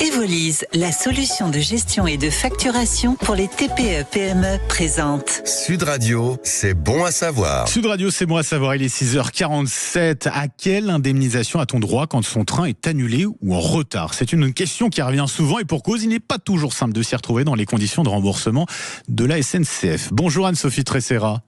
Evolise, la solution de gestion et de facturation pour les TPE-PME présente. Sud Radio, c'est bon à savoir. Sud Radio, c'est bon à savoir, il est 6h47. À quelle indemnisation a-t-on droit quand son train est annulé ou en retard? C'est une question qui revient souvent et pour cause, il n'est pas toujours simple de s'y retrouver dans les conditions de remboursement de la SNCF. Bonjour Anne-Sophie Tresserra.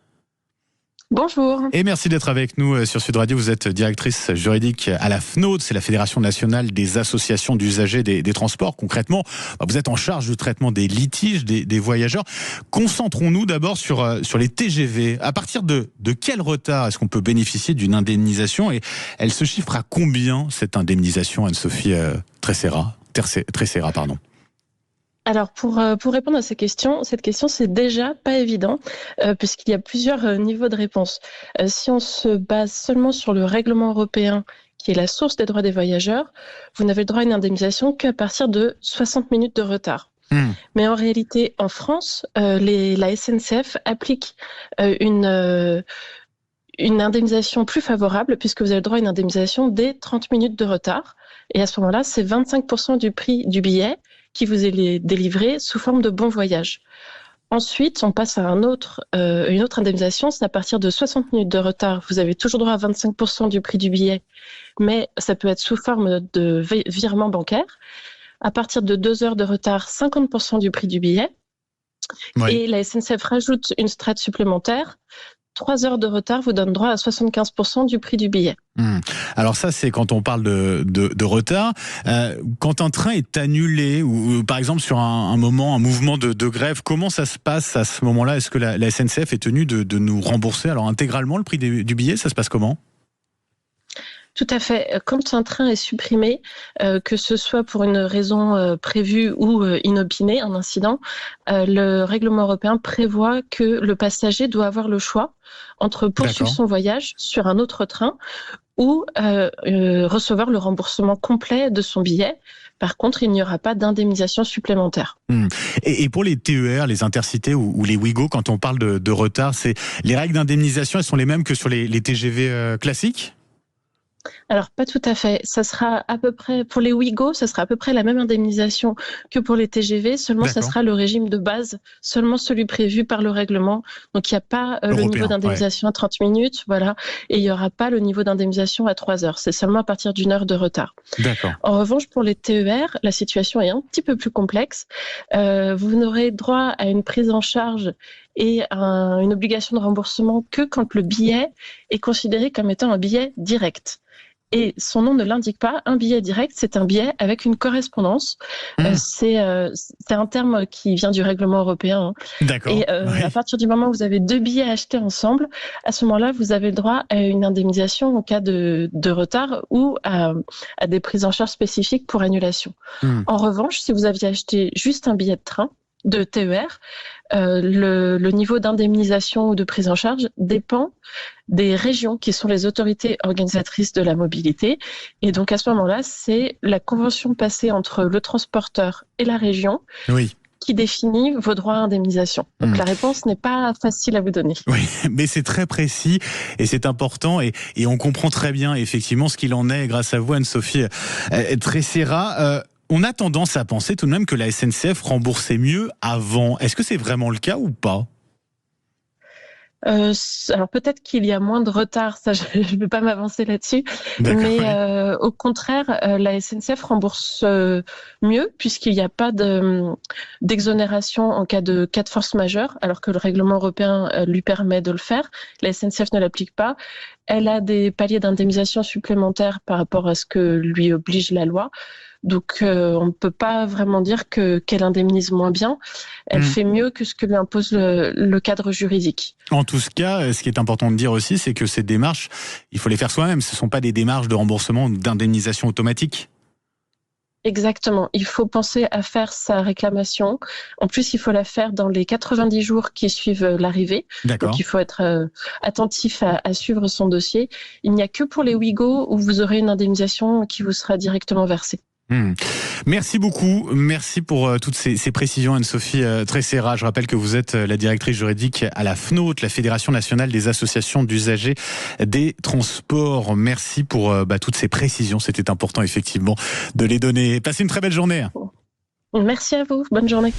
Bonjour. Et merci d'être avec nous sur Sud Radio. Vous êtes directrice juridique à la FNAUD, c'est la Fédération nationale des associations d'usagers des transports. Concrètement, vous êtes en charge du traitement des litiges des voyageurs. Concentrons-nous d'abord sur les TGV. À partir de quel retard est-ce qu'on peut bénéficier d'une indemnisation et elle se chiffre à combien cette indemnisation, Anne-Sophie Tresserra, pardon. Alors pour répondre à cette question, c'est déjà pas évident puisqu'il y a plusieurs niveaux de réponse. Si on se base seulement sur le règlement européen qui est la source des droits des voyageurs, vous n'avez le droit à une indemnisation qu'à partir de 60 minutes de retard. Mais en réalité, en France, la SNCF applique une indemnisation plus favorable puisque vous avez le droit à une indemnisation dès 30 minutes de retard. Et à ce moment-là, c'est 25% du prix du billet qui vous est délivré sous forme de bon voyage. Ensuite, on passe à une autre indemnisation, c'est à partir de 60 minutes de retard. Vous avez toujours droit à 25% du prix du billet, mais ça peut être sous forme de virement bancaire. À partir de 2 heures de retard, 50% du prix du billet. Oui. Et la SNCF rajoute une strate supplémentaire. 3 heures de retard vous donne droit à 75% du prix du billet. Alors ça, c'est quand on parle de retard. Quand un train est annulé, ou par exemple sur un mouvement de grève, comment ça se passe à ce moment-là? Est-ce que la SNCF est tenue de nous rembourser alors intégralement le prix du billet? Ça se passe comment? Tout à fait. Quand un train est supprimé, que ce soit pour une raison prévue ou inopinée, un incident, le règlement européen prévoit que le passager doit avoir le choix entre poursuivre son voyage sur un autre train ou recevoir le remboursement complet de son billet. Par contre, il n'y aura pas d'indemnisation supplémentaire. Et pour les TER, les Intercités ou les Ouigo, quand on parle de retard, les règles d'indemnisation, elles sont les mêmes que sur les TGV classiques ? Alors, pas tout à fait. Ça sera à peu près, pour les Ouigo, ça sera à peu près la même indemnisation que pour les TGV, seulement ça sera le régime de base, seulement celui prévu par le règlement. Donc, il n'y a pas le niveau d'indemnisation à 30 minutes, voilà, et il n'y aura pas le niveau d'indemnisation à 3 heures. C'est seulement à partir d'1 heure de retard. En revanche, pour les TER, la situation est un petit peu plus complexe. Vous n'aurez droit à une prise en charge et une obligation de remboursement que quand le billet est considéré comme étant un billet direct. Et son nom ne l'indique pas, un billet direct, c'est un billet avec une correspondance. C'est un terme qui vient du règlement européen. Et à partir du moment où vous avez 2 billets achetés ensemble, à ce moment-là, vous avez le droit à une indemnisation en cas de retard ou à des prises en charge spécifiques pour annulation. En revanche, si vous aviez acheté juste un billet de train, de TER, le niveau d'indemnisation ou de prise en charge dépend des régions qui sont les autorités organisatrices de la mobilité. Et donc à ce moment-là, c'est la convention passée entre le transporteur et la région qui définit vos droits à indemnisation. Donc la réponse n'est pas facile à vous donner. Oui, mais c'est très précis et c'est important et on comprend très bien effectivement ce qu'il en est grâce à vous, Anne-Sophie Tresserra. On a tendance à penser tout de même que la SNCF remboursait mieux avant. Est-ce que c'est vraiment le cas ou pas ? Alors peut-être qu'il y a moins de retard, ça je ne vais pas m'avancer là-dessus, mais au contraire, la SNCF rembourse mieux puisqu'il n'y a pas d'exonération en cas de force majeure, alors que le règlement européen lui permet de le faire. La SNCF ne l'applique pas. Elle a des paliers d'indemnisation supplémentaires par rapport à ce que lui oblige la loi. Donc, on ne peut pas vraiment dire qu'elle indemnise moins bien. Elle fait mieux que ce que lui impose le cadre juridique. En tout cas, ce qui est important de dire aussi, c'est que ces démarches, il faut les faire soi-même. Ce ne sont pas des démarches de remboursement ou d'indemnisation automatique. Exactement. Il faut penser à faire sa réclamation. En plus, il faut la faire dans les 90 jours qui suivent l'arrivée. Donc, il faut être attentif à suivre son dossier. Il n'y a que pour les Ouigo où vous aurez une indemnisation qui vous sera directement versée. Merci beaucoup, merci pour toutes ces précisions Anne-Sophie Tresserra. Je rappelle que vous êtes la directrice juridique à la FNAUD, la Fédération nationale des associations d'usagers des transports. Merci pour toutes ces précisions, c'était important effectivement de les donner. Passez une très belle journée. Merci à vous. Bonne journée.